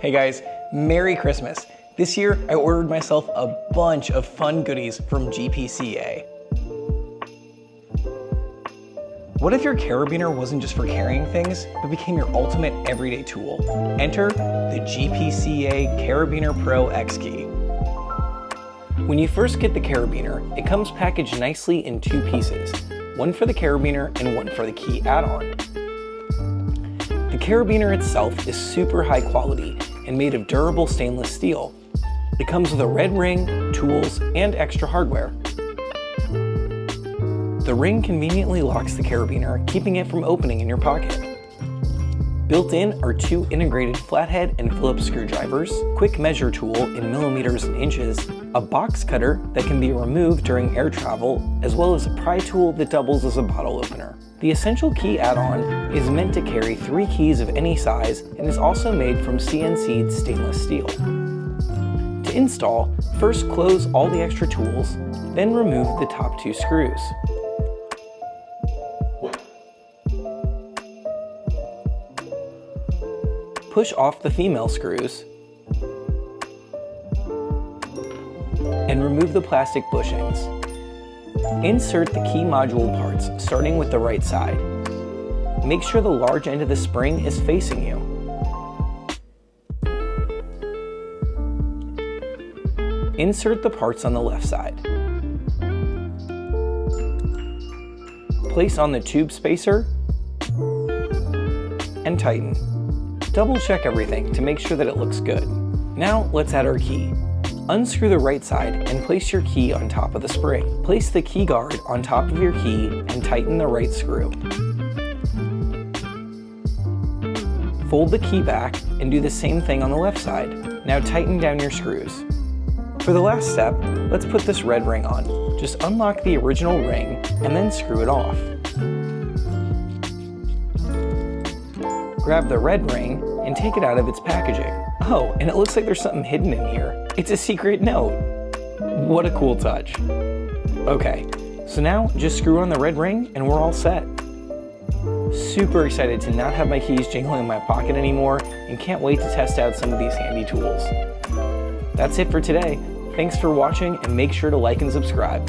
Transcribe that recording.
Hey guys, Merry Christmas. This year I ordered myself a bunch of fun goodies from GPCA. What if your carabiner wasn't just for carrying things, but became your ultimate everyday tool? Enter the GPCA Carabiner Pro X-Key. When you first get the carabiner, it comes packaged nicely in two pieces, one for the carabiner and one for the key add-on. The carabiner itself is super high quality and made of durable stainless steel. It comes with a red ring, tools, and extra hardware. The ring conveniently locks the carabiner, keeping it from opening in your pocket. Built in are two integrated flathead and Phillips screwdrivers, quick measure tool in millimeters and inches, a box cutter that can be removed during air travel, as well as a pry tool that doubles as a bottle opener. The essential key add-on is meant to carry 3 keys of any size and is also made from CNC'd stainless steel. To install, first close all the extra tools, then remove the top 2 screws. Push off the female screws and remove the plastic bushings. Insert the key module parts, starting with the right side. Make sure the large end of the spring is facing you. Insert the parts on the left side. Place on the tube spacer and tighten. Double check everything to make sure that it looks good. Now let's add our key. Unscrew the right side and place your key on top of the spring. Place the key guard on top of your key and tighten the right screw. Fold the key back and do the same thing on the left side. Now tighten down your screws. For the last step, let's put this red ring on. Just unlock the original ring and then screw it off. Grab the red ring and take it out of its packaging. Oh, and it looks like there's something hidden in here. It's a secret note. What a cool touch. Okay, so now just screw on the red ring and we're all set. Super excited to not have my keys jingling in my pocket anymore and can't wait to test out some of these handy tools. That's it for today. Thanks for watching and make sure to like and subscribe.